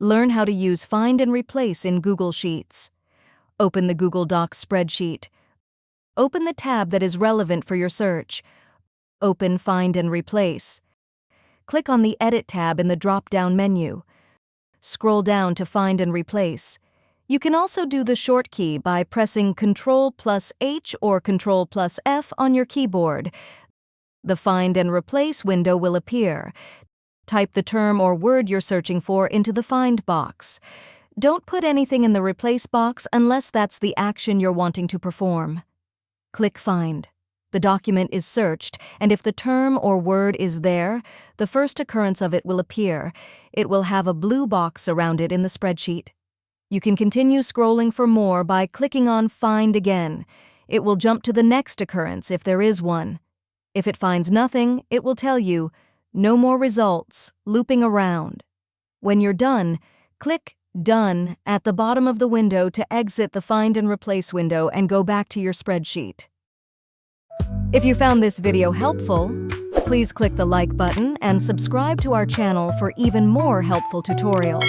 Learn how to use Find and Replace in Google Sheets. Open the Google Docs spreadsheet. Open the tab that is relevant for your search. Open Find and Replace. Click on the Edit tab in the drop-down menu. Scroll down to Find and Replace. You can also do the short key by pressing Ctrl+H or Ctrl+F on your keyboard. The Find and Replace window will appear. Type the term or word you're searching for into the Find box. Don't put anything in the Replace box unless that's the action you're wanting to perform. Click Find. The document is searched, and if the term or word is there, the first occurrence of it will appear. It will have a blue box around it in the spreadsheet. You can continue scrolling for more by clicking on Find again. It will jump to the next occurrence if there is one. If it finds nothing, it will tell you, "No more results, looping around." When you're done, click Done at the bottom of the window to exit the Find and Replace window and go back to your spreadsheet. If you found this video helpful, please click the like button and subscribe to our channel for even more helpful tutorials.